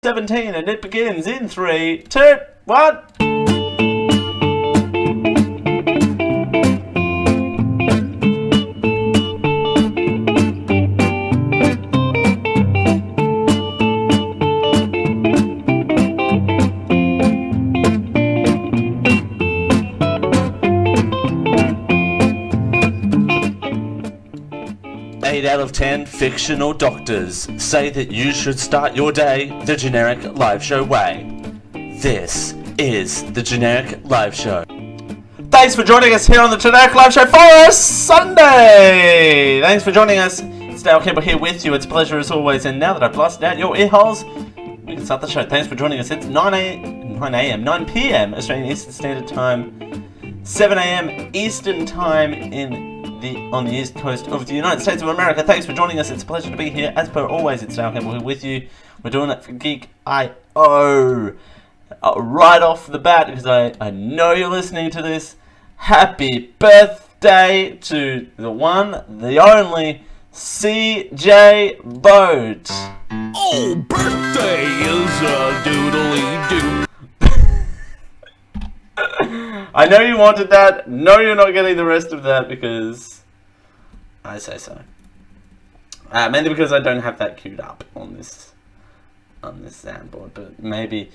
17, and it begins in 3, 2, 1. Out of 10 fictional doctors say that you should start your day the generic live show way. This is the Generic Live Show. Thanks for joining us here on the Generic Live Show for Sunday! Thanks for joining us. It's Dale Campbell here with you. It's a pleasure as always, and now that I've blasted out your ear holes, we can start the show. Thanks for joining us. It's 9 p.m. Australian Eastern Standard Time, 7 a.m. Eastern Time on the east coast of the United States of America. Thanks for joining us. It's a pleasure to be here. As per always, it's Dale Campbell here with you. We're doing it for Geek.io. Right off the bat, because I know you're listening to this. Happy birthday to the one, the only, CJ Boat. Oh, birthday is a doodly-doo. I know you wanted that. No, you're not getting the rest of that because I say so. Mainly because I don't have that queued up on this soundboard. But maybe,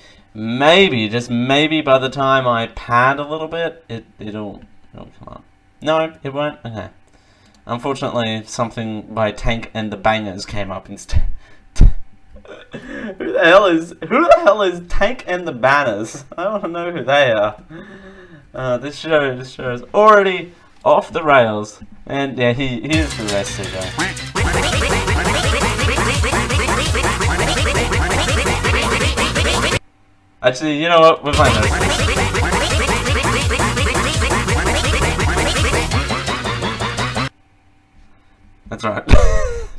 just maybe by the time I pad a little bit, it'll come up. No, it won't. Okay. Unfortunately, something by Tank and the Bangers came up instead. Who the hell is Tank and the Banners? I want to know who they are. This show is already off the rails, and yeah, here's the rest of it. Actually, you know what? We're fine. That's right.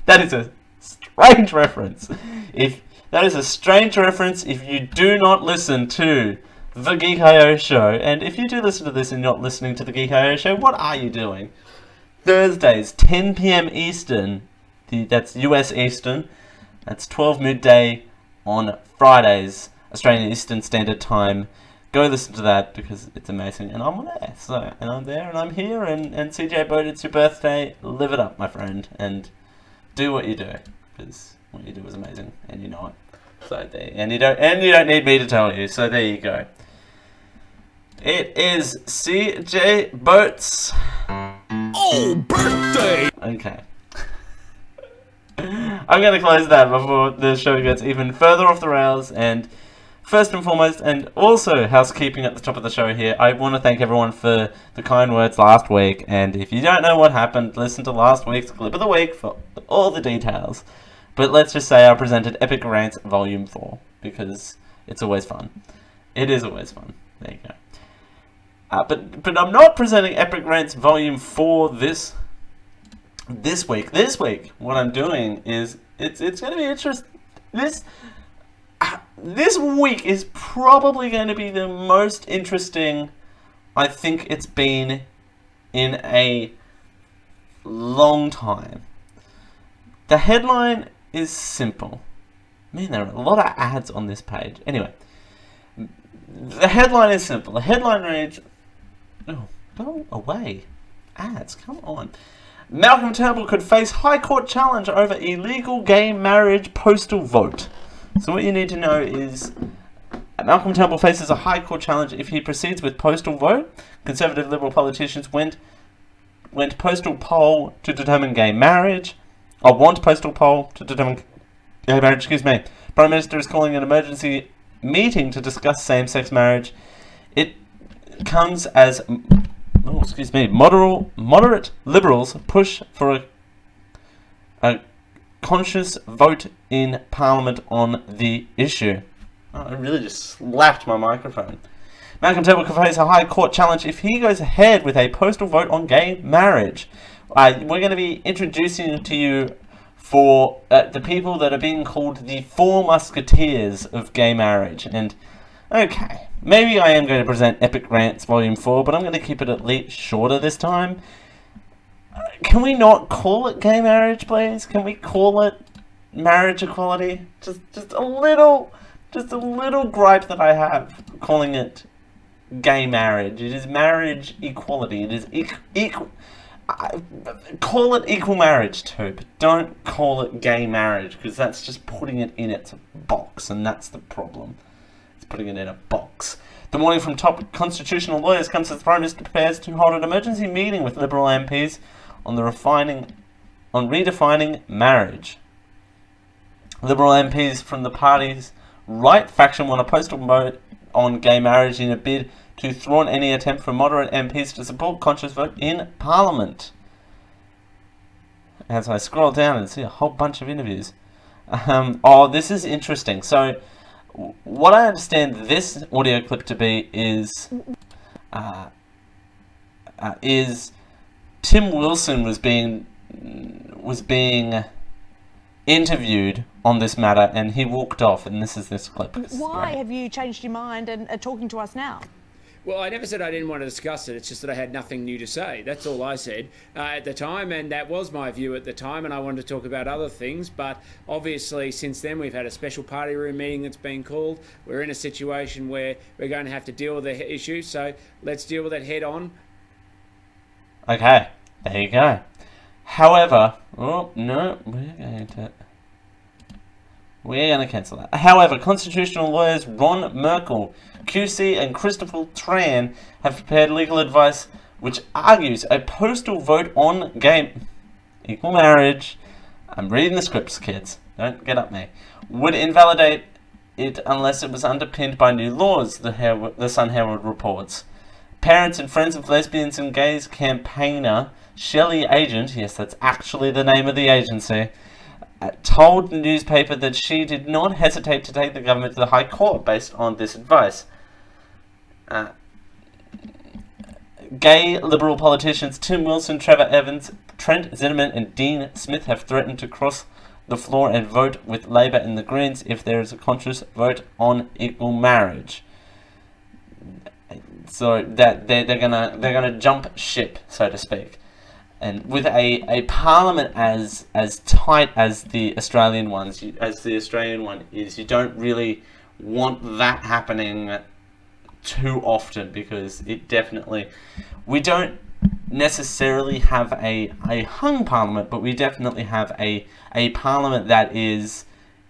That is a strange reference. If you do not listen to the Geek.io show, and if you do listen to this and not listening to the Geek.io show, what are you doing? Thursdays, 10 p.m. Eastern, that's US Eastern, that's 12 midday on Fridays, Australian Eastern Standard Time. Go listen to that because it's amazing, and I'm there, and I'm there, and I'm here, and CJ Boat, it's your birthday, live it up, my friend, and do what you do, because what you do is amazing, and you know it. So there, and you don't need me to tell you. So there you go. It is CJ Boat's. Oh, birthday! Okay. I'm gonna close that before the show gets even further off the rails. And first and foremost, and also housekeeping at the top of the show here, I want to thank everyone for the kind words last week. And if you don't know what happened, listen to last week's clip of the week for all the details. But let's just say I presented Epic Rants Volume 4, because it's always fun. It is always fun. There you go. But I'm not presenting Epic Rants Volume 4 this week. This week, what I'm doing is, it's going to be interesting. This week is probably going to be the most interesting I think it's been in a long time. The headline is simple. Man, there are a lot of ads on this page. Anyway, the headline is simple. The headline reads, oh, go away. Ads, come on. Malcolm Turnbull could face High Court challenge over illegal gay marriage postal vote. So what you need to know is Malcolm Turnbull faces a High Court challenge if he proceeds with postal vote. Conservative Liberal politicians went postal poll to determine gay marriage. I want postal poll to determine gay marriage, Prime Minister is calling an emergency meeting to discuss same-sex marriage. It comes as, moderate Liberals push for a conscious vote in Parliament on the issue. Oh, I really just slapped my microphone. Malcolm Turnbull could face a High Court challenge if he goes ahead with a postal vote on gay marriage. We're going to be introducing to you for the people that are being called the Four Musketeers of gay marriage. And, okay, maybe I am going to present Epic Rants Volume 4, but I'm going to keep it at least shorter this time. Can we not call it gay marriage, please? Can we call it marriage equality? Just a little just a little gripe that I have calling it gay marriage. It is marriage equality. It is equal. Call it equal marriage too, but don't call it gay marriage, because that's just putting it in its box, and that's the problem. It's putting it in a box. The warning from top constitutional lawyers comes as the Prime Minister prepares to hold an emergency meeting with Liberal MPs on redefining marriage. Liberal MPs from the party's right faction want a postal vote on gay marriage in a bid to thwart any attempt for moderate MPs to support conscious vote in Parliament. As I scroll down and see a whole bunch of interviews. This is interesting. So, what I understand this audio clip to be is Tim Wilson was being interviewed on this matter, and he walked off, and this is this clip. Why have you changed your mind and are talking to us now? Well, I never said I didn't want to discuss it. It's just that I had nothing new to say. That's all I said at the time, and that was my view at the time, and I wanted to talk about other things. But obviously, since then, we've had a special party room meeting that's been called. We're in a situation where we're going to have to deal with the issue, so let's deal with it head on. Okay, there you go. However, we're going to cancel that. However, constitutional lawyers Ron Merkel, QC, and Christopher Tran have prepared legal advice which argues a postal vote on gay equal marriage, I'm reading the scripts, kids, don't get up me, would invalidate it unless it was underpinned by new laws, the Sun Herald reports. Parents and Friends of Lesbians and Gays campaigner Shelley Agent, yes, that's actually the name of the agency, told the newspaper that she did not hesitate to take the government to the High Court based on this advice. Gay Liberal politicians Tim Wilson, Trevor Evans, Trent Zinnerman and Dean Smith have threatened to cross the floor and vote with Labor and the Greens if there is a conscious vote on equal marriage. So that they're gonna jump ship, so to speak. And with a parliament as tight as the Australian one is, you don't really want that happening too often, because it definitely, we don't necessarily have a hung parliament, but we definitely have a parliament that is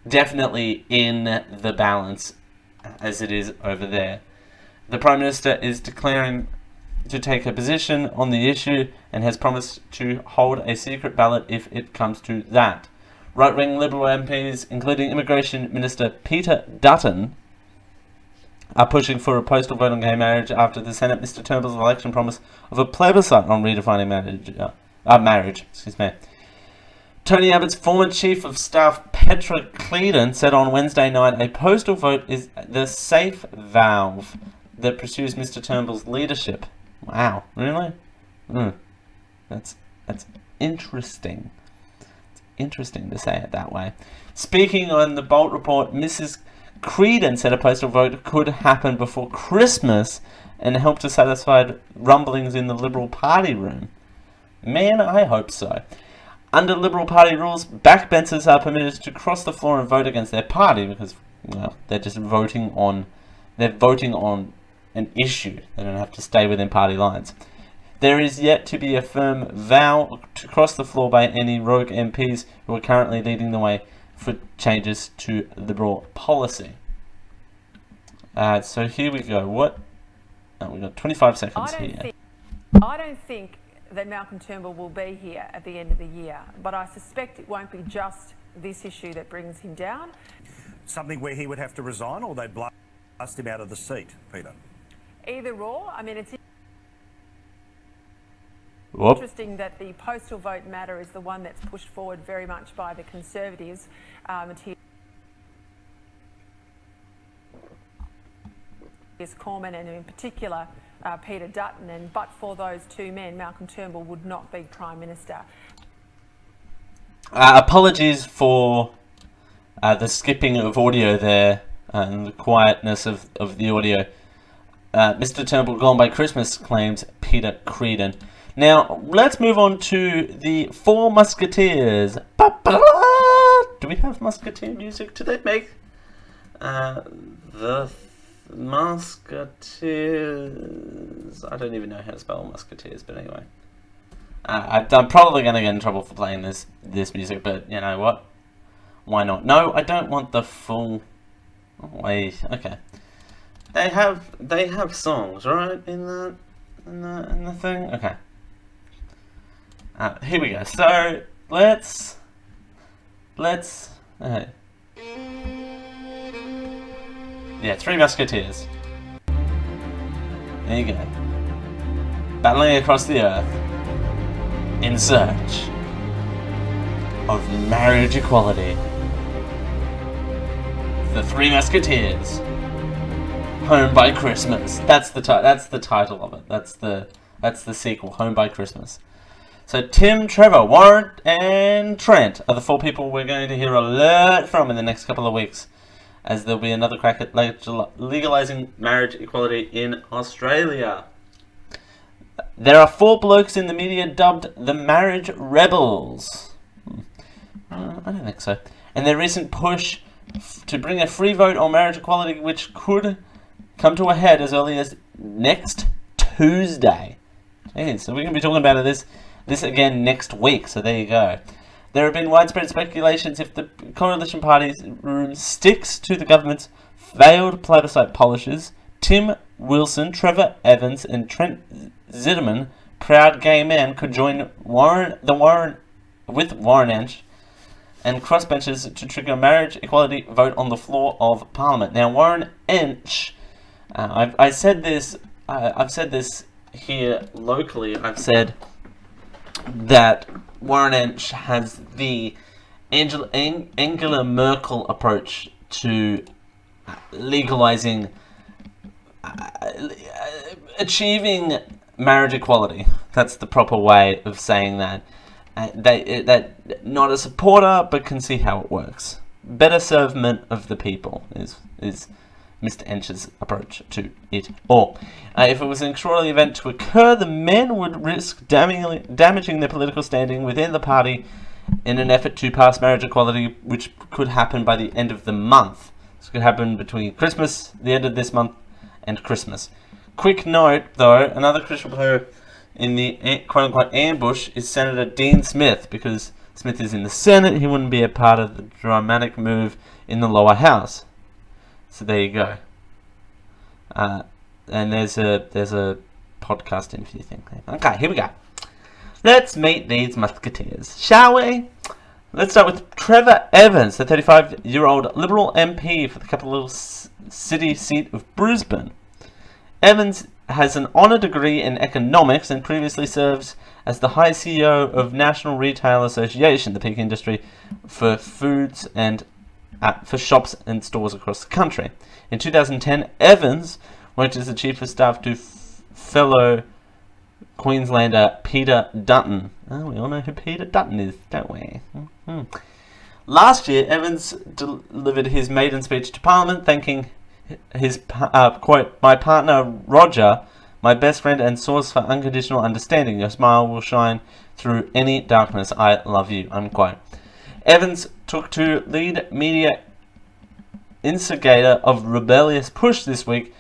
definitely in the balance as it is over there. The Prime Minister is declaring to take a position on the issue and has promised to hold a secret ballot if it comes to that. Right-wing Liberal MPs, including Immigration Minister Peter Dutton, are pushing for a postal vote on gay marriage after the Senate Mr Turnbull's election promise of a plebiscite on redefining marriage. Tony Abbott's former Chief of Staff Petra Cleedon said on Wednesday night a postal vote is the safe valve that pursues Mr Turnbull's leadership. Wow, really? That's interesting. It's interesting to say it that way. Speaking on the Bolt report, Mrs Credon said a postal vote could happen before Christmas and help to satisfy rumblings in the Liberal Party room. Man, I hope so. Under Liberal Party rules, backbenchers are permitted to cross the floor and vote against their party because, well, they're just voting on an issue. They don't have to stay within party lines. There is yet to be a firm vow to cross the floor by any rogue MPs who are currently leading the way for changes to Liberal policy. So here we go. We've got 25 seconds here. I don't think that Malcolm Turnbull will be here at the end of the year, but I suspect it won't be just this issue that brings him down. Something where he would have to resign, or they'd blast him out of the seat, Peter? Either or. I mean, it's Whoop. interesting that the postal vote matter is the one that's pushed forward very much by the Conservatives. Matthias Cormann and in particular Peter Dutton, and but for those two men, Malcolm Turnbull would not be Prime Minister. Apologies for the skipping of audio there and the quietness of the audio. Mr Turnbull gone by Christmas, claims Peter Credon. Now, let's move on to the Four Musketeers. Do we have Musketeer music? Do they make The Musketeers. I don't even know how to spell Musketeers, but anyway. I'm probably going to get in trouble for playing this music, but you know what? Why not? No, I don't want the full. Oh, wait, okay. They have songs, right? In the thing. Okay. Here we go. So let's. Yeah, Three Musketeers. There you go. Battling across the earth in search of marriage equality. The Three Musketeers. Home by Christmas. That's the title of it. That's the sequel. Home by Christmas. So Tim, Trevor, Warren, and Trent are the 4 people we're going to hear a lot from in the next couple of weeks, as there'll be another crack at legalising marriage equality in Australia. There are 4 blokes in the media dubbed the Marriage Rebels. I don't think so. And their recent push to bring a free vote on marriage equality, which could come to a head as early as next Tuesday. Jeez, so we're going to be talking about this again next week, so there you go. There have been widespread speculations if the coalition party's room sticks to the government's failed plebiscite polishes. Tim Wilson, Trevor Evans, and Trent Zitterman, proud gay men, could join Warren Ench and crossbenchers to trigger a marriage equality vote on the floor of Parliament. Now, Warren Ench, I've said this here locally. I've said that Warren Ench has the Angela Merkel approach to legalizing, achieving marriage equality. That's the proper way of saying that. That not a supporter, but can see how it works. Better servement of the people is Mr. Ench's approach to it all. If it was an extraordinary event to occur, the men would risk damaging their political standing within the party in an effort to pass marriage equality, which could happen by the end of the month. This could happen between Christmas, the end of this month, and Christmas. Quick note, though, another crucial player in the quote-unquote ambush is Senator Dean Smith. Because Smith is in the Senate, he wouldn't be a part of the dramatic move in the lower house. So there you go. And there's a podcast interview thing. Okay, here we go. Let's meet these musketeers, shall we? Let's start with Trevor Evans, the 35-year-old Liberal MP for the capital city seat of Brisbane. Evans has an honour degree in economics and previously serves as the High CEO of National Retail Association, the peak industry for foods and for shops and stores across the country. In 2010, Evans worked as the Chief of Staff to fellow Queenslander Peter Dutton. Oh, we all know who Peter Dutton is, don't we? Mm-hmm. Last year, Evans delivered his maiden speech to Parliament, thanking his, quote, "My partner Roger, my best friend and source for unconditional understanding. Your smile will shine through any darkness. I love you," unquote. Evans took to lead media instigator of rebellious push this week,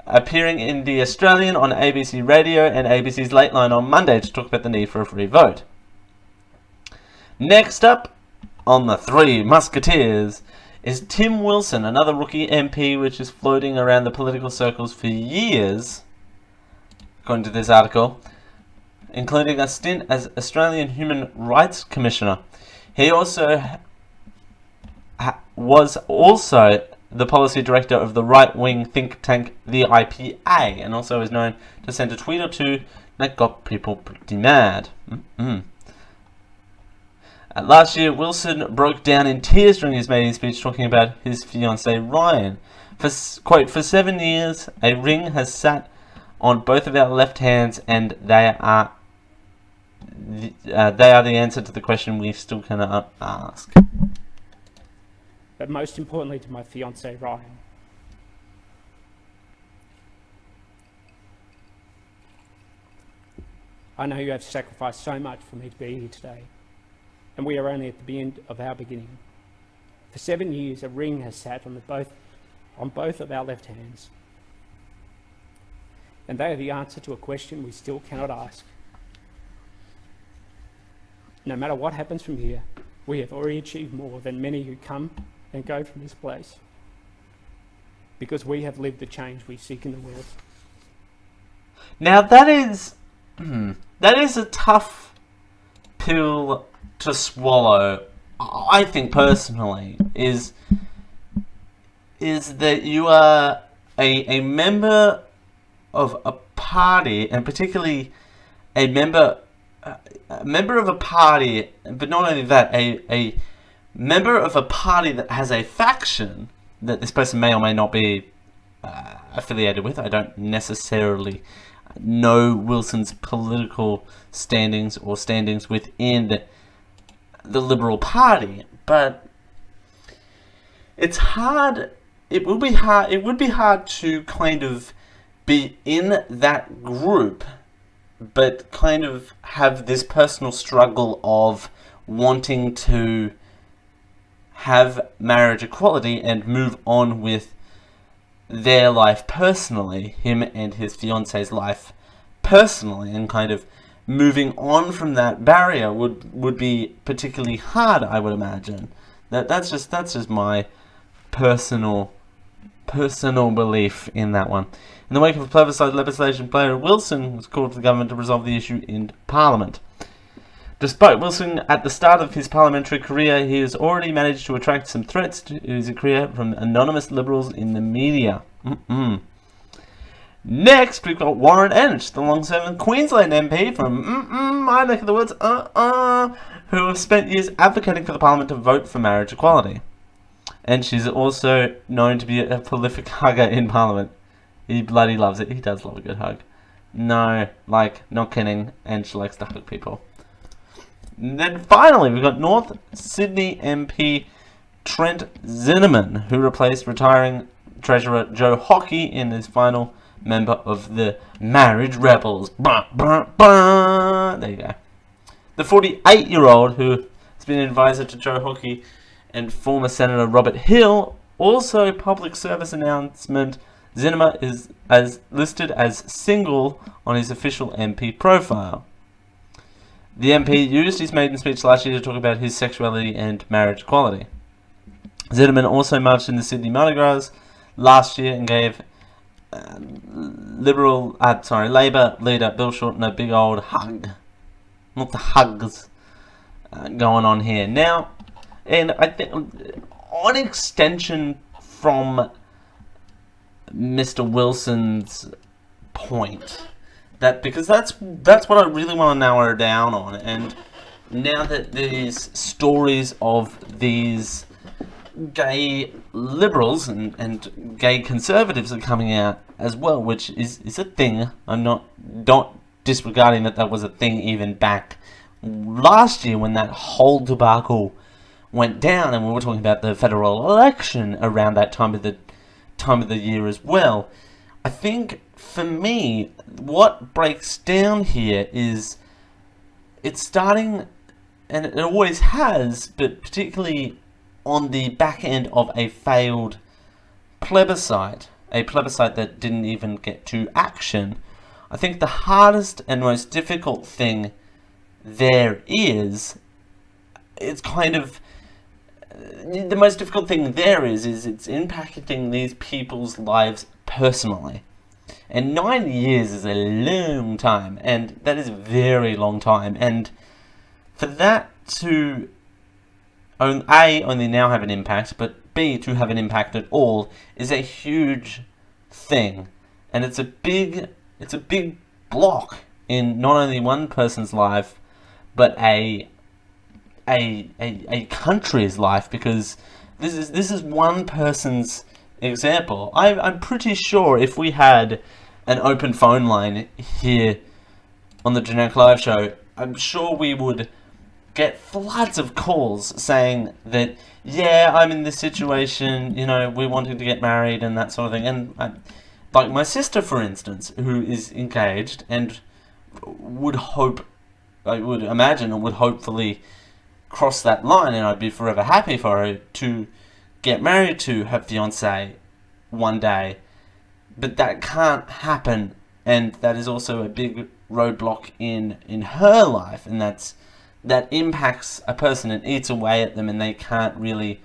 appearing in The Australian on ABC Radio and ABC's Lateline on Monday to talk about the need for a free vote. Next up on the Three Musketeers is Tim Wilson, another rookie MP which is floating around the political circles for years, according to this article, including a stint as Australian Human Rights Commissioner. He also was also the policy director of the right-wing think tank the IPA, and also is known to send a tweet or two that got people pretty mad. Last year, Wilson broke down in tears during his maiden speech, talking about his fiancée Ryan. For 7 years, a ring has sat on both of our left hands, and they are the answer to the question we still cannot ask. But most importantly, to my fiancée Ryan. I know you have sacrificed so much for me to be here today, and we are only at the end of our beginning. For 7 years, a ring has sat on both on both of our left hands. And they are the answer to a question we still cannot ask. No matter what happens from here, we have already achieved more than many who come and go from this place, because we have lived the change we seek in the world. Now that is a tough pill to swallow. I think personally is that you are a member of a party, and particularly a member of a party, but not only that, a member of a party that has a faction that this person may or may not be affiliated with. I don't necessarily know Wilson's political standings or standings within the Liberal Party, but it's hard. It would be hard to kind of be in that group, but kind of have this personal struggle of wanting to have marriage equality and move on with their life personally, him and his fiance's life personally, and kind of moving on from that barrier would be particularly hard, I would imagine. That's just my personal belief in that one. In the wake of a plebiscite legislation, Blair Wilson was called to the government to resolve the issue in Parliament. Despite Wilson at the start of his parliamentary career, he has already managed to attract some threats to his career from anonymous Liberals in the media. Next, we've got Warren Entsch, the long-serving Queensland MP from my neck of the woods, who has spent years advocating for the Parliament to vote for marriage equality. And she's also known to be a prolific hugger in Parliament. He bloody loves it. He does love a good hug. No, not kidding. And she likes to hug people. And then finally, we've got North Sydney MP Trent Zinnerman, who replaced retiring Treasurer Joe Hockey in his final member of the Marriage Rebels. There you go. The 48-year-old, who has been an advisor to Joe Hockey and former Senator Robert Hill, also public service announcement. Zinnerman is listed as single on his official MP profile. The MP used his maiden speech last year to talk about his sexuality and marriage equality. Zinnerman also marched in the Sydney Mardi Gras last year and gave Labor leader Bill Shorten a big old hug. Not the hugs going on here. Now, and I think on extension from Mr. Wilson's point, that because that's what I really want to narrow down on, and now that these stories of these gay liberals and gay conservatives are coming out as well, which is a thing. I'm not disregarding that was a thing even back last year when that whole debacle went down, and we were talking about the federal election around that time of the year as well. I think for me, what breaks down here is it's starting, and it always has, but particularly on the back end of a failed plebiscite, a plebiscite that didn't even get to action. I think the hardest and most difficult thing there is, it's kind of, the most difficult thing there is it's impacting these people's lives personally. And 9 years is a long time, and that is a very long time, and for that to only now have an impact, but B, to have an impact at all, is a huge thing. And it's a big block in not only one person's life, but a country's life, because this is one person's example. I'm pretty sure if we had an open phone line here on the Generic Live Show, I'm sure we would get floods of calls saying that, yeah, I'm in this situation, we're wanting to get married and that sort of thing. And like my sister, for instance, who is engaged and would imagine and would hopefully cross that line, and I'd be forever happy for her to get married to her fiance one day, but that can't happen, and that is also a big roadblock in her life, and that impacts a person and eats away at them, and they can't really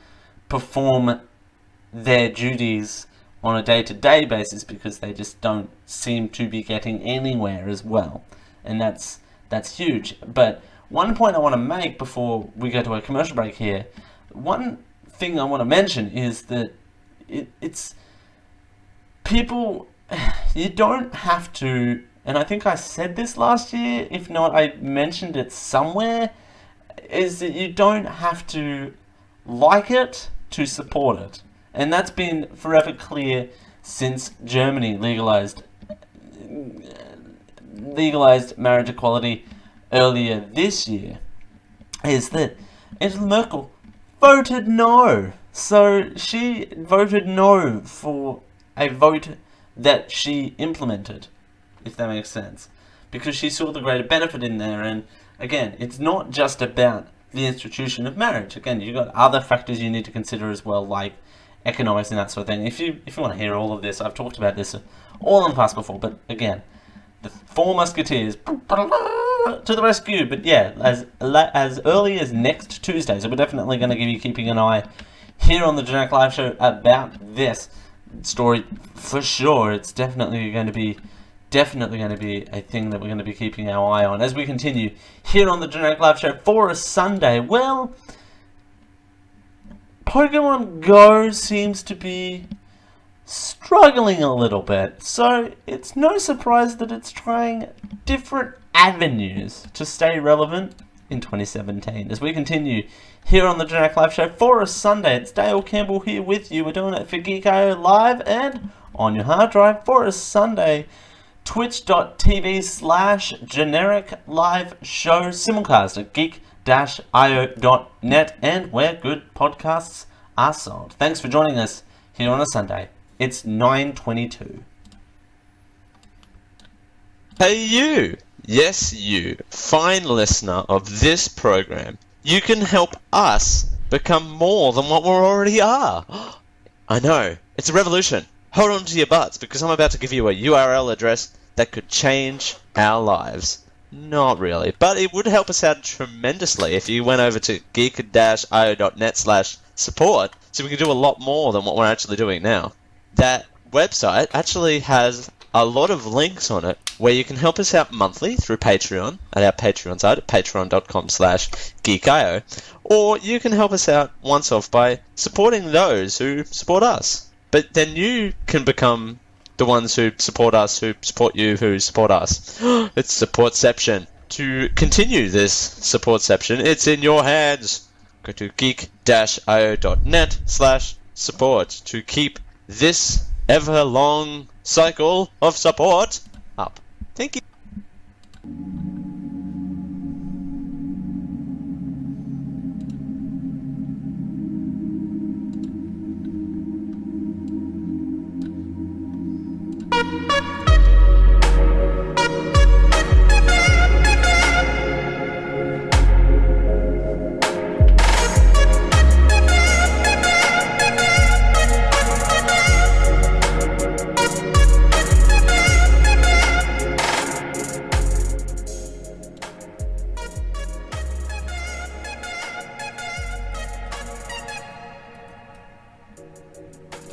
perform their duties on a day-to-day basis because they just don't seem to be getting anywhere as well, and that's huge. But one point I want to make before we go to a commercial break here, one thing I want to mention is that it's people, you don't have to, and I think I said this last year, if not I mentioned it somewhere, is that you don't have to like it to support it. And that's been forever clear since Germany legalized marriage equality earlier this year, is that Angela Merkel voted no. So she voted no for a vote that she implemented, if that makes sense, because she saw the greater benefit in there. And again, it's not just about the institution of marriage. Again, you've got other factors you need to consider as well, like economics and that sort of thing. If you want to hear all of this, I've talked about this all in the past before, but again, the Four Musketeers to the rescue. But yeah, as early as next Tuesday, so we're definitely going to be keeping an eye here on the Generic Live Show about this story for sure. It's definitely going to be a thing that we're going to be keeping our eye on as we continue here on the Generic Live Show for a Sunday. Well, Pokemon Go seems to be struggling a little bit, so it's no surprise that it's trying different avenues to stay relevant in 2017. As we continue here on the Generic Live Show for a Sunday, it's Dale Campbell here with you. We're doing it for Geek.io Live and on your hard drive for a Sunday. Twitch.tv/Generic Live Show, simulcast at geek-io.net, and where good podcasts are sold. Thanks for joining us here on a Sunday. It's 9:22. Hey you! Yes you, fine listener of this program. You can help us become more than what we already are. I know, it's a revolution. Hold on to your butts, because I'm about to give you a URL address that could change our lives. Not really, but it would help us out tremendously if you went over to geek-io.net/support, so we can do a lot more than what we're actually doing now. That website actually has a lot of links on it where you can help us out monthly through Patreon at our Patreon site at patreon.com/geekio, or you can help us out once off by supporting those who support us. But then you can become the ones who support us, who support you, who support us. It's Supportception. To continue this Supportception, it's in your hands. Go to geek-io.net/support to keep this ever-long cycle of support up. Thank you.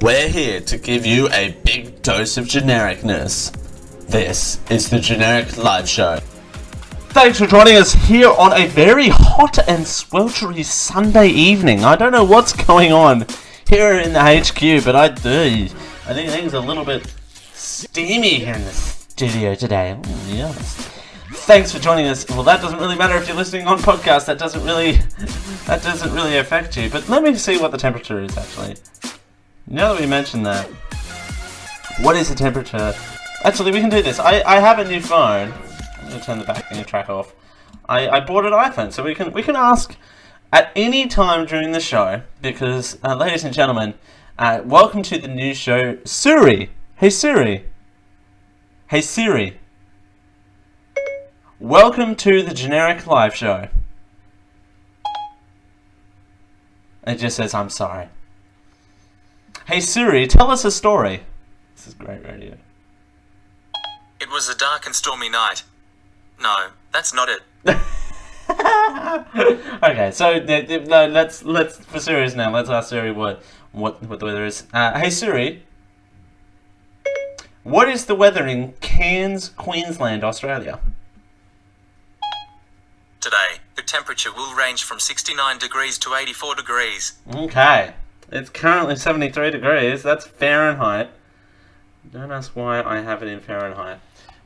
We're here to give you a big dose of genericness. This is the Generic Live Show. Thanks for joining us here on a very hot and sweltery Sunday evening. I don't know what's going on here in the HQ, but I think things are a little bit steamy here in the studio today. Yes. Thanks for joining us. Well, that doesn't really matter if you're listening on podcast. That doesn't really affect you. But let me see what the temperature is actually. Now that we mentioned that, what is the temperature? Actually, we can do this. I have a new phone. I'm going to turn the backing track off. I bought an iPhone, so we can ask at any time during the show, because, ladies and gentlemen, welcome to the new show, Siri. Hey Siri. Hey Siri. Welcome to the Generic Live Show. It just says, I'm sorry. Hey Siri, tell us a story. This is great radio. It was a dark and stormy night. No, that's not it. Okay, so no, let's for serious now. Let's ask Siri what the weather is. Hey Siri, what is the weather in Cairns, Queensland, Australia? Today, the temperature will range from 69 degrees to 84 degrees. Okay, it's currently 73 degrees. That's Fahrenheit. Don't ask why I have it in Fahrenheit.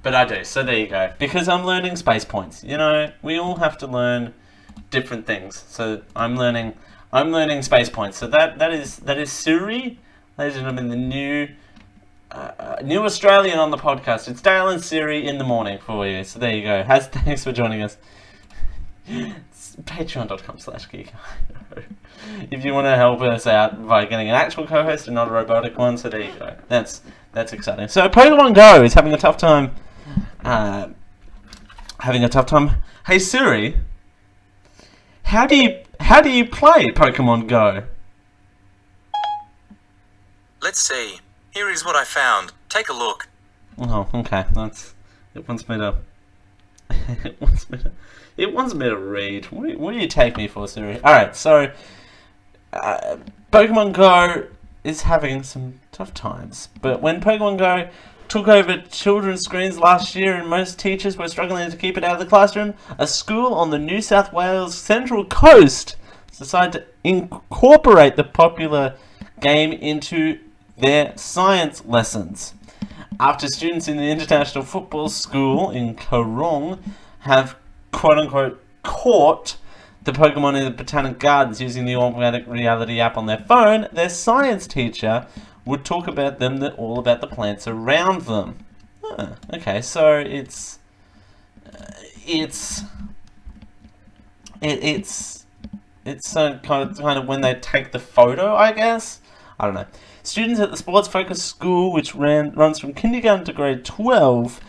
But I do, so there you go. Because I'm learning space points. You know, we all have to learn different things. So I'm learning space points. So that is Siri, ladies and gentlemen, the new Australian on the podcast. It's Dale and Siri in the morning for you. So there you go. Thanks for joining us. It's patreon.com/geek. If you want to help us out by getting an actual co-host and not a robotic one, so there you go. That's exciting. So Pokemon Go is having a tough time. Hey Siri, how do you play Pokemon Go? Let's see. Here is what I found. Take a look. Oh, okay. It wants me to. It wants me to read. What do you take me for, Siri? All right. So, Pokemon Go is having some tough times. But when Pokemon Go took over children's screens last year and most teachers were struggling to keep it out of the classroom, a school on the New South Wales Central Coast decided to incorporate the popular game into their science lessons. After students in the International Football School in Korong have quote-unquote caught the Pokemon in the Botanic Gardens using the augmented reality app on their phone, their science teacher would talk about them all about the plants around them. Okay, so it's kind of when they take the photo, I guess. I don't know. Students at the Sports Focus School, which runs from kindergarten to grade 12,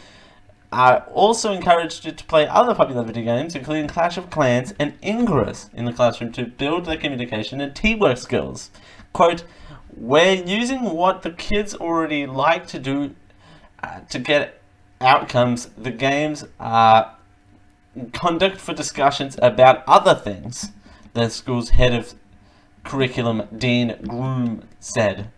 are also encouraged to play other popular video games, including Clash of Clans and Ingress, in the classroom to build their communication and teamwork skills. Quote, "We're using what the kids already like to do to get outcomes. The games are conduct for discussions about other things," the school's head of curriculum, Dean Groom, said.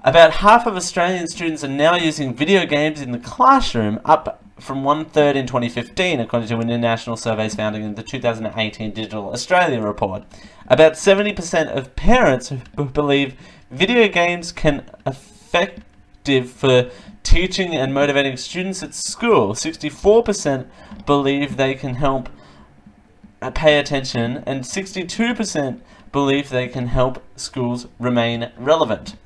About half of Australian students are now using video games in the classroom, up from 1/3 in 2015, according to international surveys found in the 2018 Digital Australia report. About 70% of parents believe video games can effective for teaching and motivating students at school. 64% believe they can help pay attention, and 62% believe they can help schools remain relevant.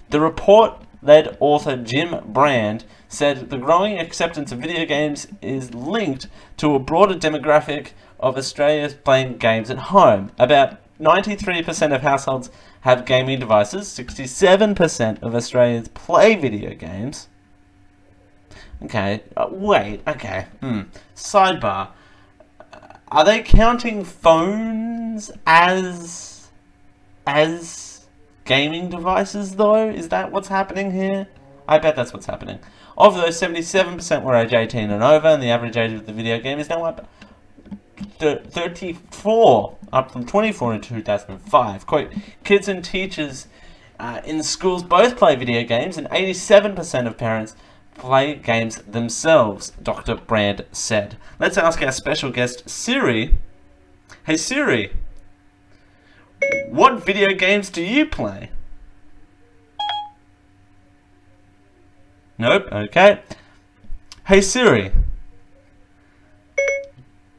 The report-led author Jim Brand said the growing acceptance of video games is linked to a broader demographic of Australians playing games at home. About 93% of households have gaming devices. 67% of Australians play video games. Okay, wait, okay. Sidebar. Are they counting phones as gaming devices, though? Is that what's happening here? I bet that's what's happening. Of those, 77% were age 18 and over, and the average age of the video game is now up 34, up from 24 in 2005. Quote, "Kids and teachers in schools both play video games, and 87% of parents play games themselves," Dr. Brand said. Let's ask our special guest, Siri. Hey Siri, what video games do you play? Nope, okay. Hey Siri,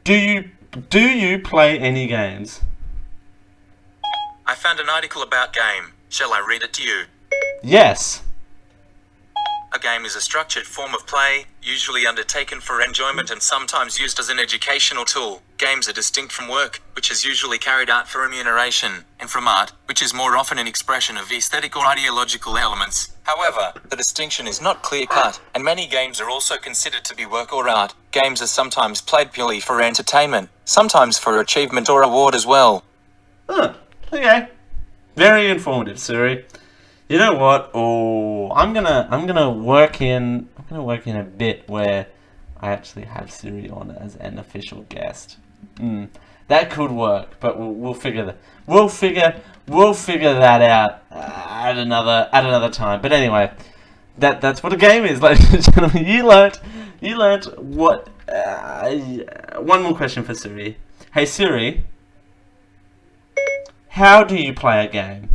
do you play any games? I found an article about game. Shall I read it to you? Yes. A game is a structured form of play, usually undertaken for enjoyment and sometimes used as an educational tool. Games are distinct from work, which is usually carried out for remuneration, and from art, which is more often an expression of aesthetic or ideological elements. However, the distinction is not clear-cut, and many games are also considered to be work or art. Games are sometimes played purely for entertainment, sometimes for achievement or reward as well. Okay. Very informative, Siri. You know what? Oh, I'm gonna work in a bit where I actually have Siri on as an official guest. That could work, but we'll figure that out at another time. But anyway, that's what a game is, ladies and gentlemen. You learnt what. One more question for Siri. Hey Siri, how do you play a game?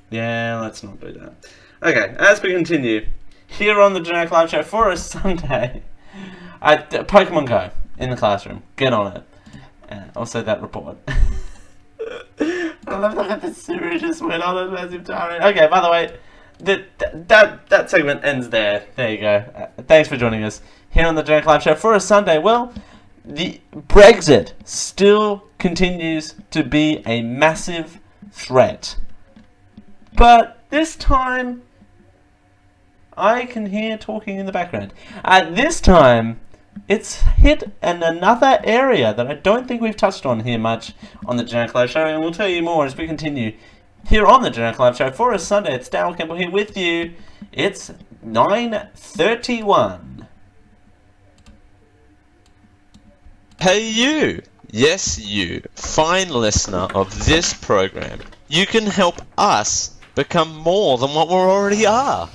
Yeah, let's not do that. Okay, as we continue, here on the Generic Live Show for a Sunday, Pokemon Go in the classroom. Get on it. Also that report. I love that the Siri just went on a massive tirade. Okay, by the way, that segment ends there. There you go. Thanks for joining us here on the Generic Live Show for a Sunday. Well, the Brexit still continues to be a massive threat. But this time, I can hear talking in the background. This time, it's hit in another area that I don't think we've touched on here much on the Generic Live Show, and we'll tell you more as we continue here on the Generic Live Show for a Sunday. It's Daryl Campbell here with you. It's 9:31. Hey you! Yes you, fine listener of this program. You can help us become more than what we already are.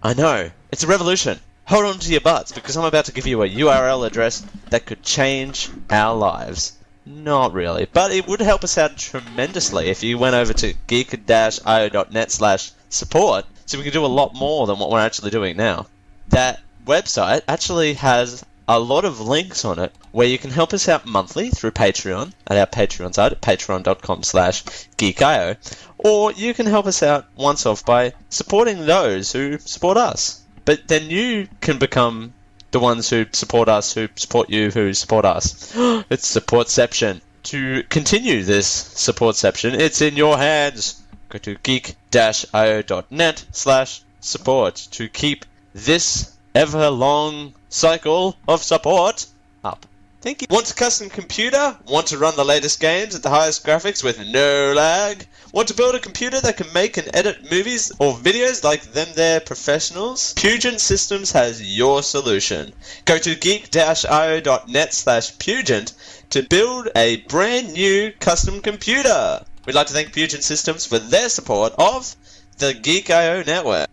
I know, it's a revolution. Hold on to your butts, because I'm about to give you a URL address that could change our lives. Not really, but it would help us out tremendously if you went over to geek-io.net/support, so we can do a lot more than what we're actually doing now. That website actually has a lot of links on it where you can help us out monthly through Patreon at our Patreon site at patreon.com/geekio, or you can help us out once off by supporting those who support us. But then you can become the ones who support us, who support you, who support us. It's supportception. To continue this supportception, it's in your hands. Go to geek-io.net/support to keep this ever-long cycle of support up. Thank you. Want a custom computer? Want to run the latest games at the highest graphics with no lag? Want to build a computer that can make and edit movies or videos like them they're professionals? Pugent Systems has your solution. Go to geek-io.net/Pugent to build a brand new custom computer. We'd like to thank Pugent Systems for their support of the Geek.io network.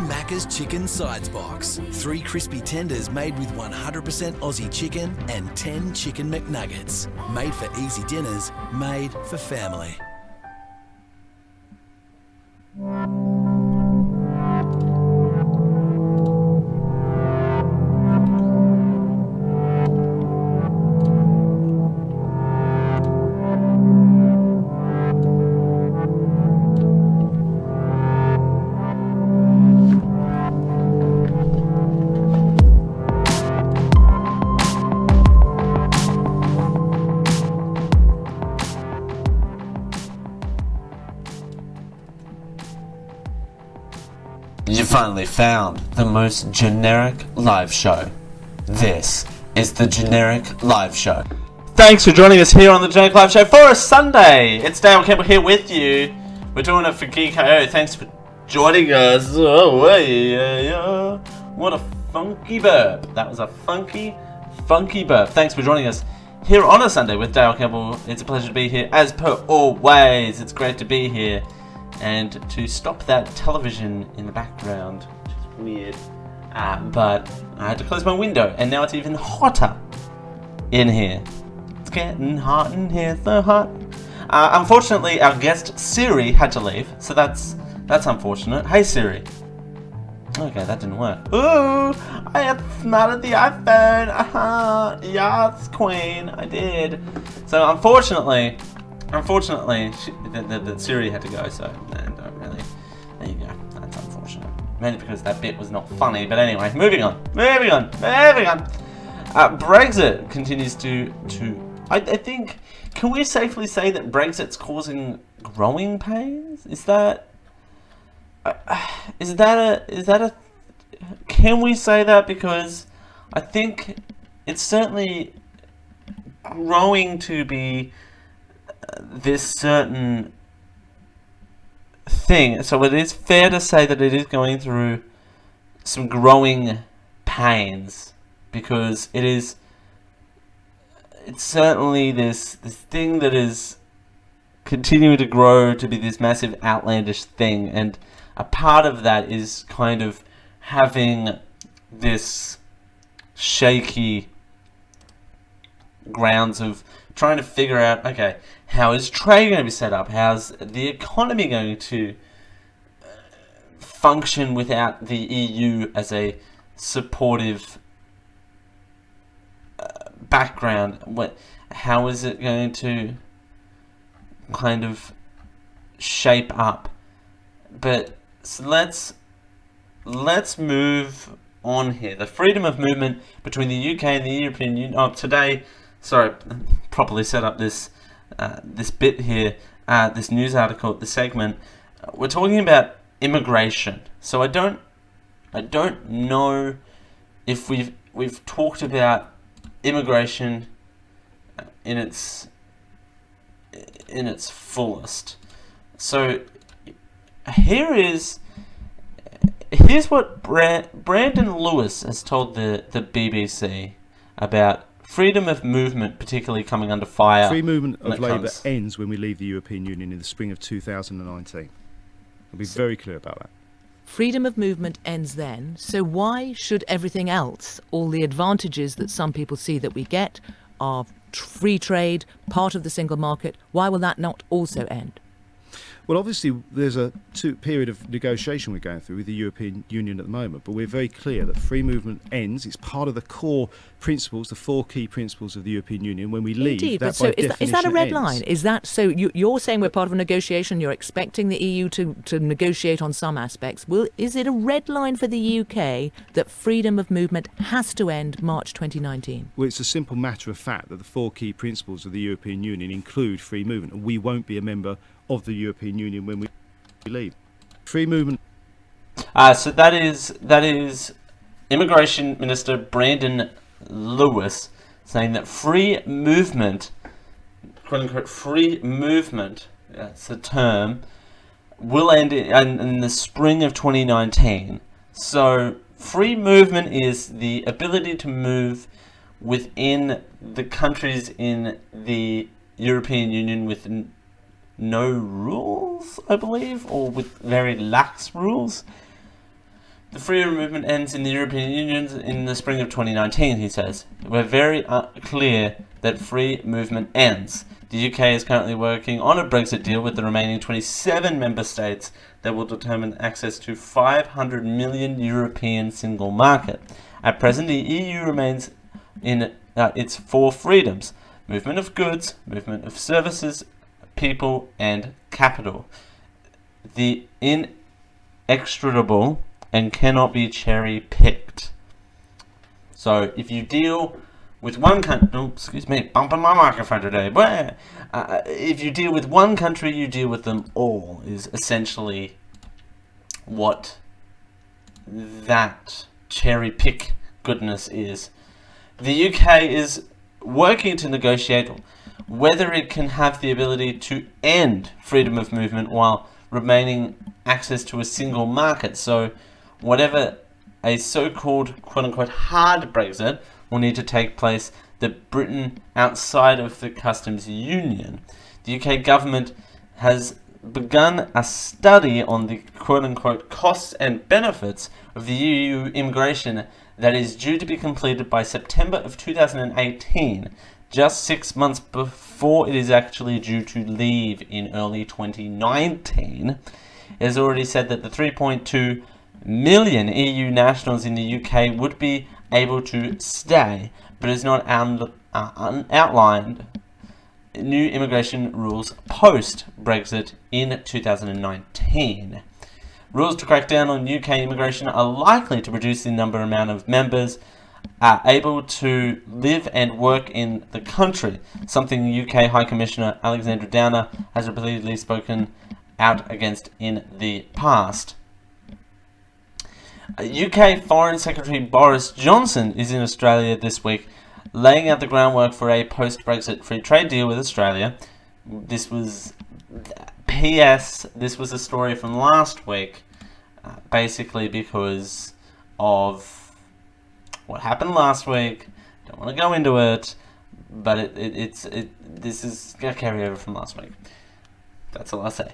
Macca's Chicken Sides Box. 3 crispy tenders made with 100% Aussie chicken and 10 chicken McNuggets. Made for easy dinners, made for family. You finally found the most generic live show. This is the Generic Live Show. Thanks for joining us here on the Generic Live Show for a Sunday. It's Dale Campbell here with you. We're doing it for Geek.io. Thanks for joining us. Oh, yeah. What a funky burp. That was a funky burp. Thanks for joining us here on a Sunday with Dale Campbell. It's a pleasure to be here as per always. It's great to be here. And to stop that television in the background, which is weird, but I had to close my window, and now it's even hotter in here. It's getting hot in here, so hot. Unfortunately, our guest Siri had to leave, so that's unfortunate. Hey Siri. Okay, that didn't work. Ooh, I outsmarted the iPhone. Yes, queen, I did. So unfortunately, the Siri had to go, so don't really. There you go. That's unfortunate. Mainly because that bit was not funny. But anyway, moving on. Brexit continues to. I think. Can we safely say that Brexit's causing growing pains? Is that is that a can we say that? Because I think it's certainly growing to be this certain thing. So it is fair to say that it is going through some growing pains, because it's certainly this thing that is continuing to grow to be this massive outlandish thing, and a part of that is kind of having this shaky grounds of trying to figure out, okay, how is trade going to be set up? How's the economy going to function without the EU as a supportive background? How is it going to kind of shape up? But so let's move on here. The freedom of movement between the UK and the European Union. Oh, today, sorry, properly set up this this bit here, this news article, this segment. We're talking about immigration. So I don't know if we've talked about immigration in its fullest. So here's what Brandon Lewis has told the BBC about freedom of movement, particularly coming under fire. Free movement of labour ends when we leave the European Union in the spring of 2019. I'll be very clear about that. Freedom of movement ends then, so why should everything else, all the advantages that some people see that we get, our free trade, part of the single market, why will that not also end? Well, obviously, there's a period of negotiation we're going through with the European Union at the moment, but we're very clear that free movement ends. It's part of the core principles, the 4 key principles of the European Union. When we leave, indeed, that but so by definition is that a red ends. line? Is that so? You're saying we're part of a negotiation. You're expecting the EU to negotiate on some aspects. Is it a red line for the UK that freedom of movement has to end March 2019? Well, it's a simple matter of fact that the 4 key principles of the European Union include free movement, and we won't be a member of the European Union when we leave. Free movement. So that is Immigration Minister Brandon Lewis saying that free movement, quote unquote, free movement, that's the term, will end in the spring of 2019. So free movement is the ability to move within the countries in the European Union with no rules, I believe, or with very lax rules. The freedom of movement ends in the European Union in the spring of 2019, he says. We're very clear that free movement ends. The UK is currently working on a Brexit deal with the remaining 27 member states that will determine access to 500 million European single market. At present, the EU remains in its 4 freedoms: movement of goods, movement of services, people, and capital. The inextricable and cannot be cherry-picked. So if you deal with one country, bumping my microphone today. If you deal with one country, you deal with them all, is essentially what that cherry-pick goodness is. The UK is working to negotiate whether it can have the ability to end freedom of movement while remaining access to a single market. So whatever a so-called quote-unquote hard Brexit will need to take place, that Britain outside of the customs union. The UK government has begun a study on the quote-unquote costs and benefits of the EU immigration that is due to be completed by September of 2018, just 6 months before it is actually due to leave in early 2019. It has already said that the 3.2 million EU nationals in the UK would be able to stay, but has not outlined new immigration rules post-Brexit in 2019. Rules to crack down on UK immigration are likely to reduce the amount of members are able to live and work in the country, something UK High Commissioner Alexandra Downer has repeatedly spoken out against in the past. UK Foreign Secretary Boris Johnson is in Australia this week, laying out the groundwork for a post-Brexit free trade deal with Australia. This was P.S. This was a story from last week, basically because of what happened last week. Don't want to go into it, but this is a carryover from last week. That's all I'll say.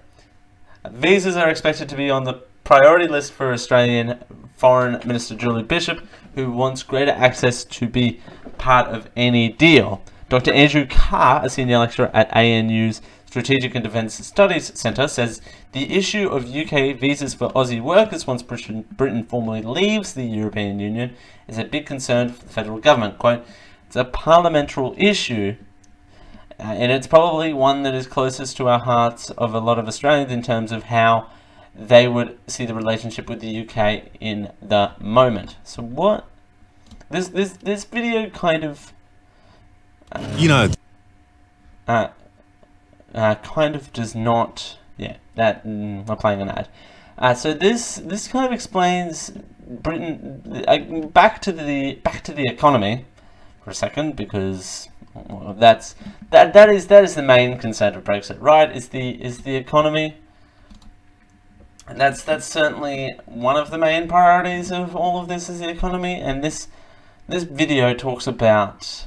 Visas are expected to be on the priority list for Australian Foreign Minister Julie Bishop, who wants greater access to be part of any deal. Dr. Andrew Carr, a senior lecturer at ANU's Strategic and Defence Studies Centre, says the issue of UK visas for Aussie workers once Britain formally leaves the European Union is a big concern for the federal government. Quote, it's a parliamentary issue, and it's probably one that is closest to our hearts of a lot of Australians in terms of how they would see the relationship with the UK in the moment. So what? This video kind of... kind of does not... Yeah, that... I'm playing an ad. So this kind of explains Britain... back to the economy for a second, because that is the main concern of Brexit, right? Is the economy. And that's certainly one of the main priorities of all of this, is the economy. And this video talks about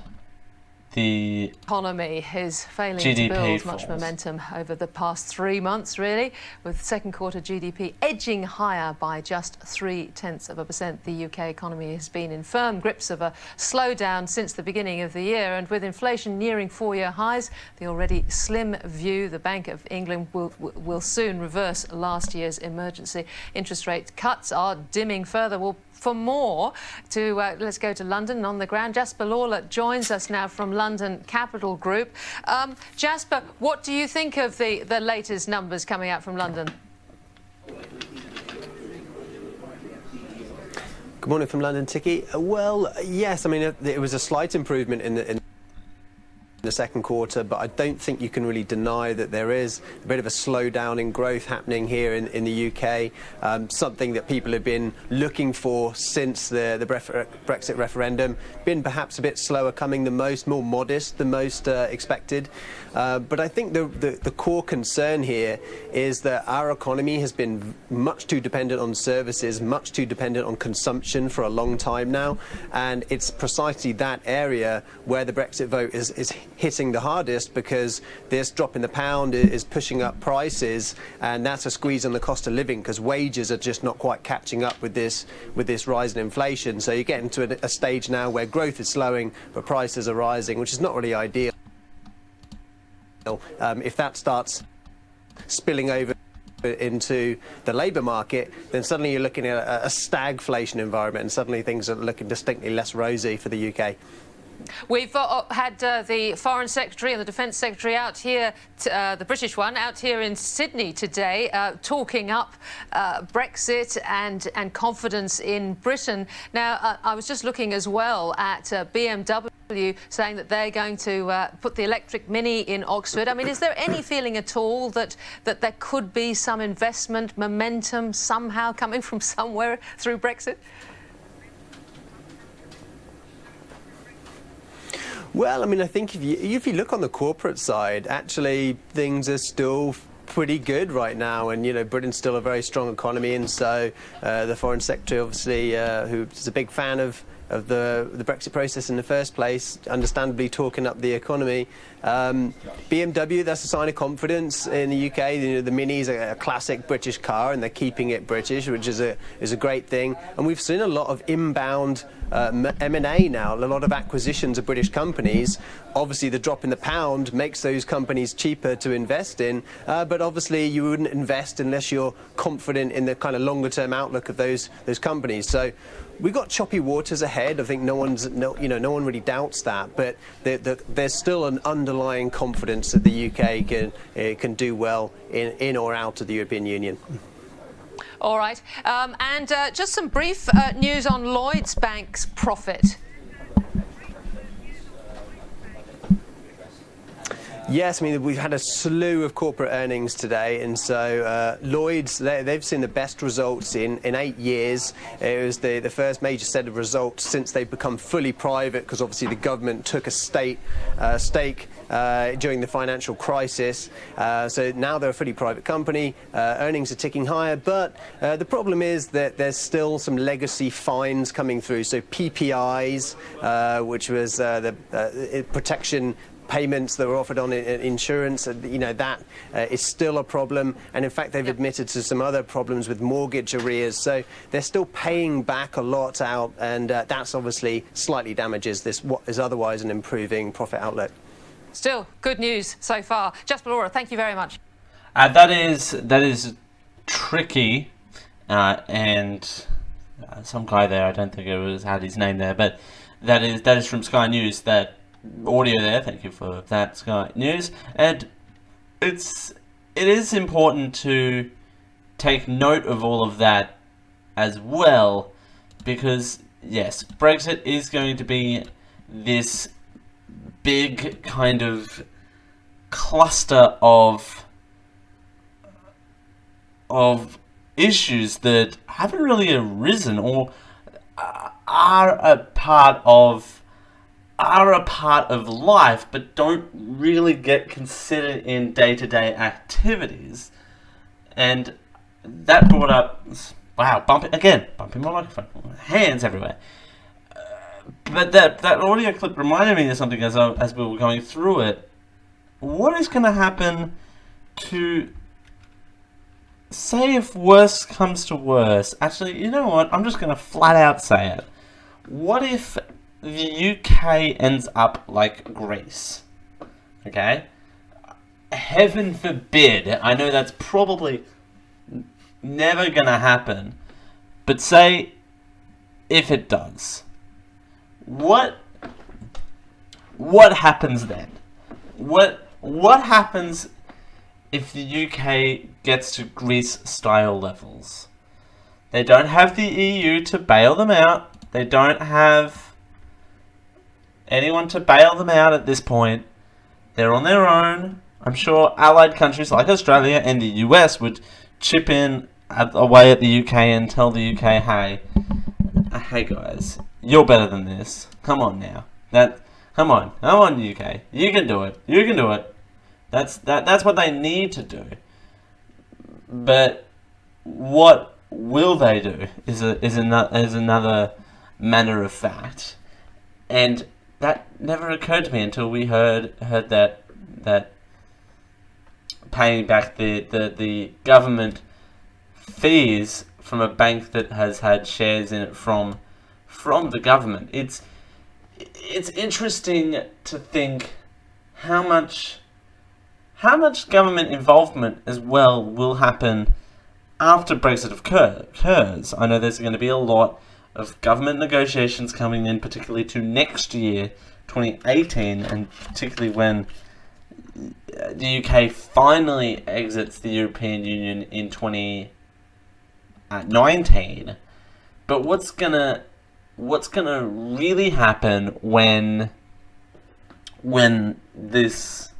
the economy is failing GDP to build falls. much momentum over the past 3 months, really, with second quarter GDP edging higher by just 0.3%. The UK economy has been in firm grips of a slowdown since the beginning of the year, and with inflation nearing 4-year highs, the already slim view the Bank of England will soon reverse last year's emergency interest rate cuts are dimming further. For more, let's go to London on the ground. Jasper Lawler joins us now from London Capital Group. Jasper, what do you think of the latest numbers coming out from London? Good morning from London, Tiki. Well, yes, I mean, it was a slight improvement in the second quarter, but I don't think you can really deny that there is a bit of a slowdown in growth happening here in the UK, something that people have been looking for since the Brexit referendum. Been perhaps a bit slower coming than most, more modest than most expected. But I think the core concern here is that our economy has been much too dependent on services, much too dependent on consumption for a long time now, and it's precisely that area where the Brexit vote is hitting the hardest, because this drop in the pound is pushing up prices, and that's a squeeze on the cost of living because wages are just not quite catching up with this rise in inflation. So you're getting to a stage now where growth is slowing but prices are rising, which is not really ideal. If that starts spilling over into the labour market, then suddenly you're looking at a stagflation environment, and suddenly things are looking distinctly less rosy for the UK. We've had the Foreign Secretary and the Defence Secretary out here, the British one, out here in Sydney today, talking up Brexit and confidence in Britain. Now, I was just looking as well at BMW saying that they're going to put the electric Mini in Oxford. I mean, is there any feeling at all that there could be some investment momentum somehow coming from somewhere through Brexit? Well, I mean, I think if you look on the corporate side, actually things are still pretty good right now, and Britain's still a very strong economy, and so the Foreign Secretary, obviously, who's a big fan of the Brexit process in the first place, understandably talking up the economy. BMW, that's a sign of confidence in the UK. The Mini is a classic British car, and they're keeping it British, which is a great thing. And we've seen a lot of inbound M&A now, a lot of acquisitions of British companies. Obviously, the drop in the pound makes those companies cheaper to invest in, but obviously you wouldn't invest unless you're confident in the kind of longer-term outlook of those companies. So we've got choppy waters ahead. I think no one really doubts that, but there's still an underlying confidence that the UK can do well in or out of the European Union. All right. And just some brief news on Lloyds Bank's profit. Yes, I mean, we've had a slew of corporate earnings today, and so Lloyds, they've seen the best results in 8 years. It was the first major set of results since they've become fully private, because obviously the government took a stake during the financial crisis. So now they're a fully private company. Earnings are ticking higher, but the problem is that there's still some legacy fines coming through. So PPIs, which was the protection payments that were offered on insurance, that is still a problem. And in fact, they've admitted to some other problems with mortgage arrears. So they're still paying back a lot out, and that's obviously slightly damages what is otherwise an improving profit outlook. Still, good news so far. Jasper Laura, thank you very much. That is tricky, and some guy there, I don't think it had his name there, but that is from Sky News. That audio there, thank you for that, Sky News. And it is important to take note of all of that as well, because yes, Brexit is going to be this big kind of cluster of issues that haven't really arisen or are a part of life, but don't really get considered in day-to-day activities. And that brought up, wow, bumping my microphone, hands everywhere. But that audio clip reminded me of something as we were going through it. What is going to happen to, say if worse comes to worse, actually, you know what, I'm just going to flat out say it. What if the UK ends up like Greece? Okay? Heaven forbid. I know that's probably never going to happen. But say if it does. What happens then? What happens if the UK gets to Greece-style levels? They don't have the EU to bail them out. They don't have anyone to bail them out at this point. They're on their own. I'm sure allied countries like Australia and the US would chip in away at the UK and tell the UK, hey guys, you're better than this. Come on now. Come on, UK. You can do it. You can do it. That's what they need to do. But what will they do is another matter of fact. And that never occurred to me until we heard that paying back the government fees from a bank that has had shares in it from the government. It's interesting to think how much government involvement as well will happen after Brexit occurs. I know there's going to be a lot of government negotiations coming in, particularly to next year, 2018, and particularly when the UK finally exits the European Union in 2019. But what's gonna really happen when this,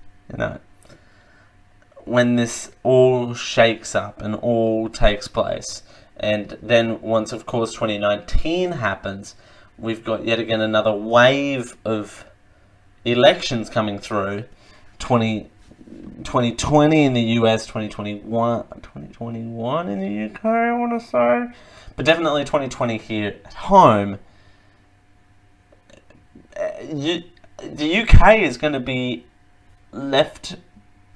when this all shakes up and all takes place? And then once, of course, 2019 happens, we've got yet again another wave of elections coming through. 2020 in the US, 2021 in the UK, I want to say. But definitely 2020 here at home. The UK is going to be left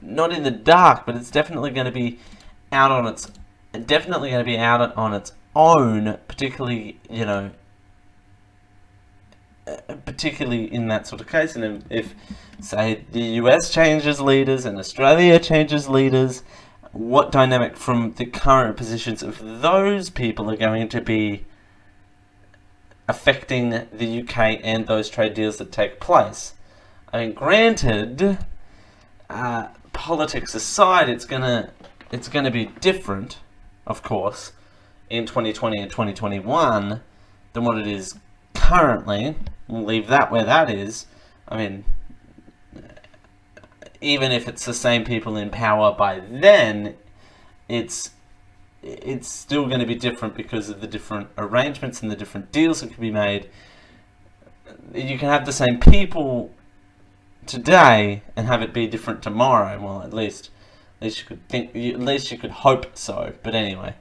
not in the dark, but it's definitely going to be out on its own, particularly in that sort of case. And if say the US changes leaders and Australia changes leaders, what dynamic from the current positions of those people are going to be affecting the UK and those trade deals that take place? I mean, granted, politics aside, it's gonna be different, of course, in 2020 and 2021 than what it is currently. We'll leave that where that is. I mean, even if it's the same people in power by then, it's still going to be different because of the different arrangements and the different deals that can be made. You can have the same people today and have it be different tomorrow. Well, at least you could think, at least you could hope so. But anyway,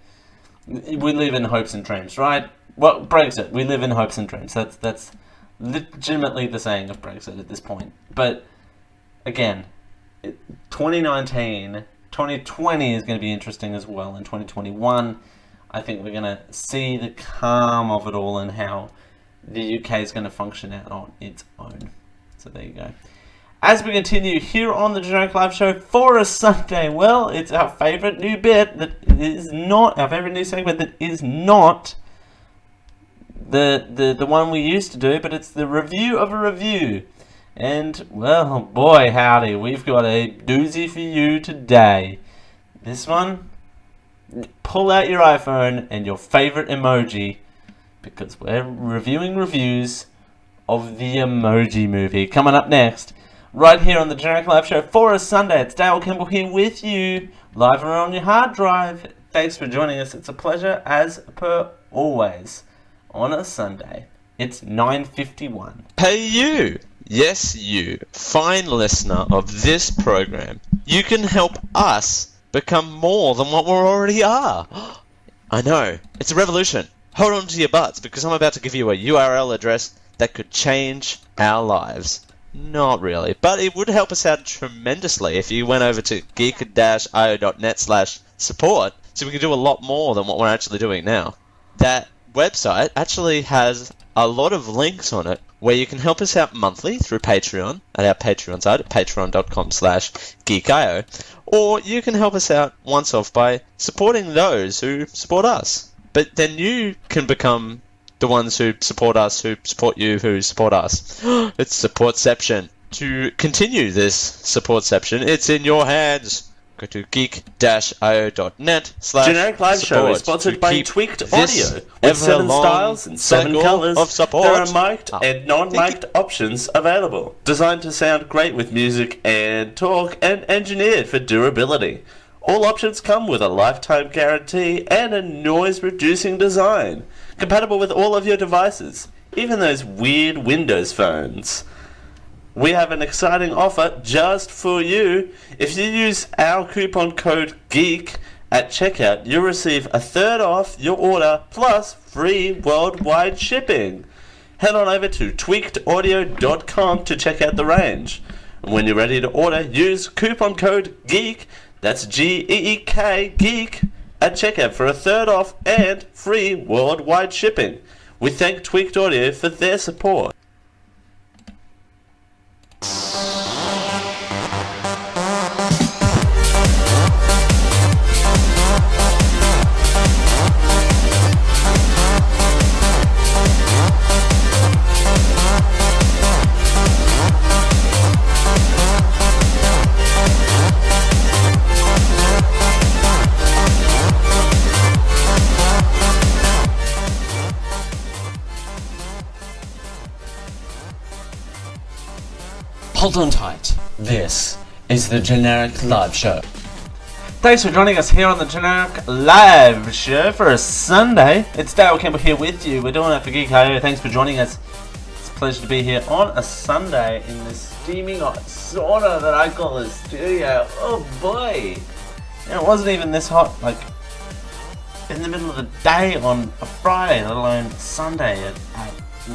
we live in hopes and dreams, right? Well, Brexit, we live in hopes and dreams. That's legitimately the saying of Brexit at this point. But again, 2020 is going to be interesting as well. In 2021, I think we're going to see the calm of it all and how the UK is going to function out on its own. So there you go. As we continue here on the Generic Live Show for a Sunday, well, it's our favourite new bit that is not, our favourite new segment that is not the one we used to do, but it's the review of a review. And, well, boy howdy, we've got a doozy for you today. This one, pull out your iPhone and your favourite emoji, because we're reviewing reviews of the Emoji Movie. Coming up next, right here on the Generic Live Show for a Sunday. It's Dale Kimball here with you, live or on your hard drive. Thanks for joining us. It's a pleasure, as per always, on a Sunday. It's 9:51. Hey you! Yes, you, fine listener of this program. You can help us become more than what we already are. I know, it's a revolution. Hold on to your butts, because I'm about to give you a URL address that could change our lives. Not really, but it would help us out tremendously if you went over to geek-io.net/support, so we can do a lot more than what we're actually doing now. That website actually has a lot of links on it where you can help us out monthly through Patreon at our Patreon site at patreon.com/geekio, or you can help us out once off by supporting those who support us. But then you can become the ones who support us, who support you, who support us. It's Supportception. To continue this Supportception, it's in your hands. Go to geek-io.net/support. Generic Live Show is sponsored by Tweaked Audio. With 7 styles and 7 colours, there are mic'd and non-mic'd options available. Designed to sound great with music and talk, and engineered for durability. All options come with a lifetime guarantee and a noise-reducing design. Compatible with all of your devices, even those weird Windows phones. We have an exciting offer just for you. If you use our coupon code GEEK at checkout, you'll receive a third off your order plus free worldwide shipping. Head on over to tweakedaudio.com to check out the range. And when you're ready to order, use coupon code GEEK, that's GEEK, GEEK, at checkout for a third off and free worldwide shipping. We thank Tweaked Audio for their support. Hold on tight. This is the Generic Live Show. Thanks for joining us here on the Generic Live Show for a Sunday. It's Dale Kimball here with you. We're doing it for Geek.io. Thanks for joining us. It's a pleasure to be here on a Sunday in this steaming hot sauna that I call the studio. Oh boy. And it wasn't even this hot, like, in the middle of the day on a Friday, let alone Sunday at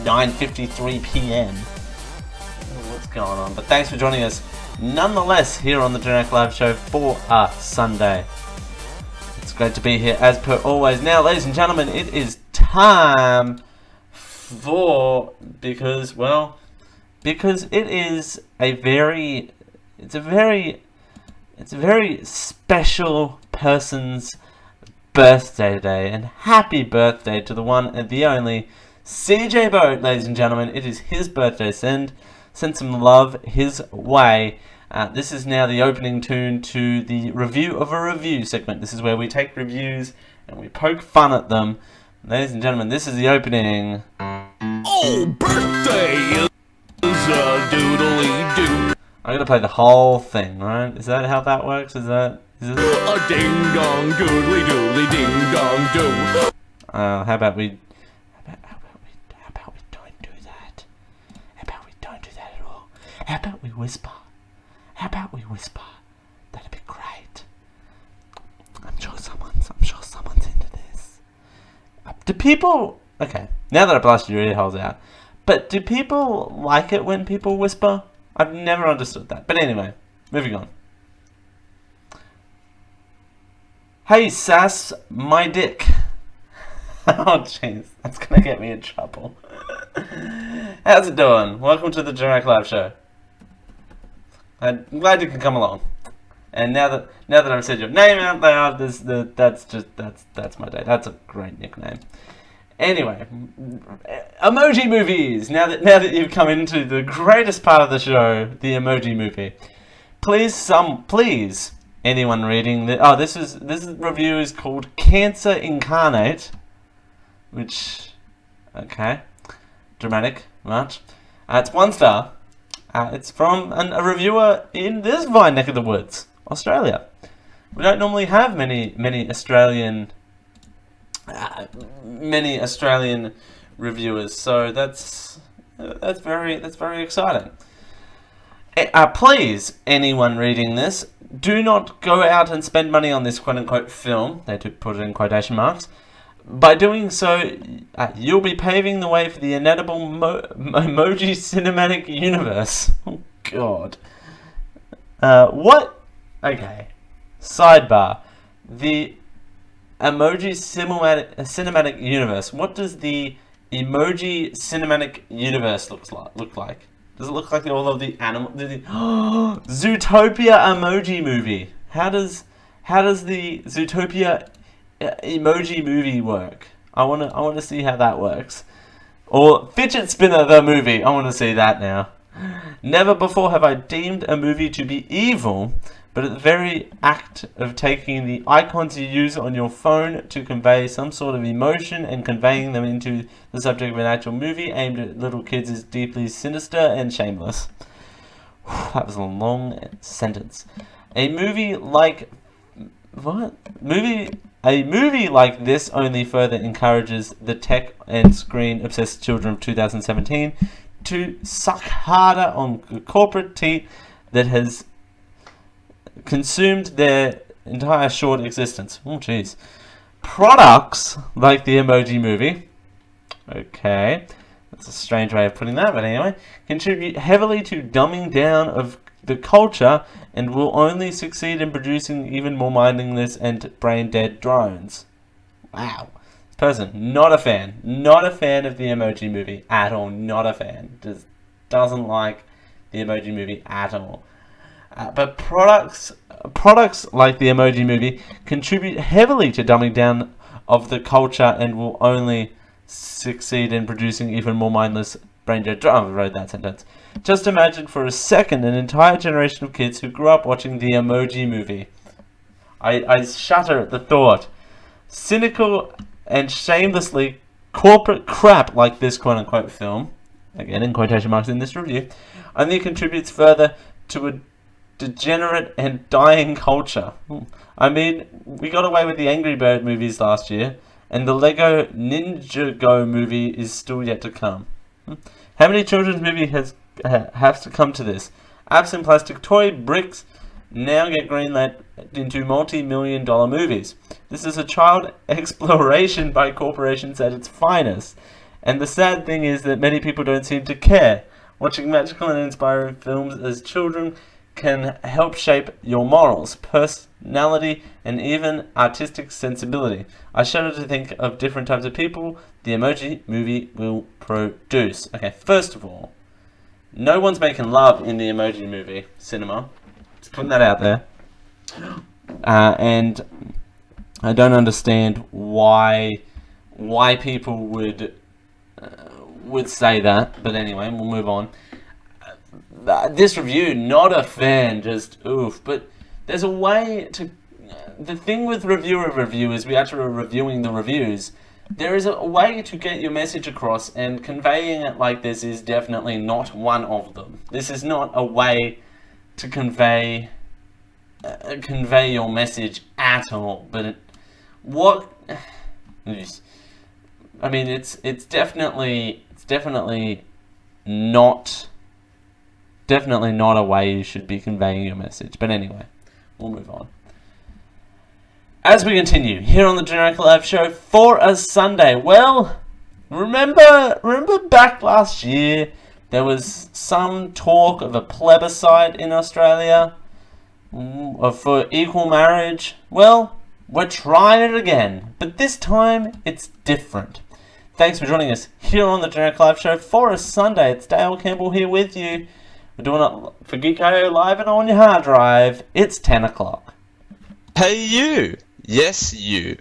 9:53 p.m. What's going on? But thanks for joining us nonetheless here on the Generic Live Show for a Sunday. It's great to be here as per always. Now, ladies and gentlemen, it is time for, because it is a very special person's birthday today, and happy birthday to the one and the only CJ Boat, ladies and gentlemen. It is his birthday. Send some love his way. This is now the opening tune to the Review of a Review segment. This is where we take reviews and we poke fun at them. Ladies and gentlemen, this is the opening. Oh, birthday is a doodly-doo. I'm gonna play the whole thing, right? Is that how that works? Is this... A ding dong doodly doodly ding dong doo. How about we don't do that? How about we don't do that at all? How about we whisper? How about we whisper? That'd be great. I'm sure someone's into this. Do people... Okay, now that I blasted your ear holes out, but do people like it when people whisper? I've never understood that. But anyway, moving on. Hey, sass, my dick. Oh, jeez, that's gonna get me in trouble. How's it doing? Welcome to the Direct Live Show. I'm glad you can come along. And now that I've said your name out loud, that's my day. That's a great nickname. Anyway, emoji movies. Now that you've come into the greatest part of the show, the emoji movie. Please, anyone reading this review is called Cancer Incarnate, which, okay, dramatic, much. It's 1 star. It's from a reviewer in this fine neck of the woods, Australia. We don't normally have many Australian reviewers, so that's very exciting. Please, anyone reading this, do not go out and spend money on this quote-unquote film. They put it in quotation marks. By doing so, you'll be paving the way for the inedible emoji cinematic universe. Oh, God. What? Okay. Sidebar. The emoji cinematic universe. What does the emoji cinematic universe look like? Does it look like all of the animal? Zootopia emoji movie. How does the Zootopia emoji movie work? I wanna see how that works. Or Fidget Spinner the movie. I wanna see that now. Never before have I deemed a movie to be evil, but at the very act of taking the icons you use on your phone to convey some sort of emotion and conveying them into the subject of an actual movie aimed at little kids is deeply sinister and shameless. That was a long sentence. A movie like this only further encourages the tech and screen obsessed children of 2017 to suck harder on corporate teat that has consumed their entire short existence. Oh, jeez. Products like the Emoji Movie, okay, that's a strange way of putting that, but anyway, contribute heavily to dumbing down of the culture and will only succeed in producing even more mindless and brain-dead drones. Wow. This person, not a fan of the Emoji Movie at all, not a fan. Just doesn't like the Emoji Movie at all. But products like the Emoji Movie contribute heavily to dumbing down of the culture and will only succeed in producing even more mindless brain-dead drones. I wrote that sentence. Just imagine for a second an entire generation of kids who grew up watching the Emoji Movie. I shudder at the thought. Cynical and shamelessly corporate crap like this quote-unquote film, again in quotation marks in this review, only contributes further to a degenerate and dying culture. I mean, we got away with the Angry Bird movies last year, and the Lego Ninjago movie is still yet to come. How many children's movies have to come to this? Apps and plastic toy bricks now get greenlit into multi-million-dollar movies. This is a child exploration by corporations at its finest. And the sad thing is that many people don't seem to care. Watching magical and inspiring films as children can help shape your morals, personality, and even artistic sensibility. I shudder to think of different types of people the Emoji Movie will produce. Okay, first of all, no one's making love in the Emoji Movie cinema. Just putting that out there. And I don't understand why people would say that, but anyway, we'll move on. This review, not a fan, just oof. But there's a way to... The thing with review is we actually are reviewing the reviews. There is a way to get your message across, and conveying it like this is definitely not one of them. This is not a way to convey your message at all. But I mean, it's definitely not a way you should be conveying your message. But anyway, we'll move on. As we continue here on the Generic Live Show for a Sunday, well, remember back last year there was some talk of a plebiscite in Australia for equal marriage. Well, we're trying it again, but this time it's different. Thanks for joining us here on the Generic Live Show for a Sunday. It's Dale Campbell here with you. We're doing it for Geek.io live and on your hard drive. It's 10 o'clock. Hey you! Yes, you.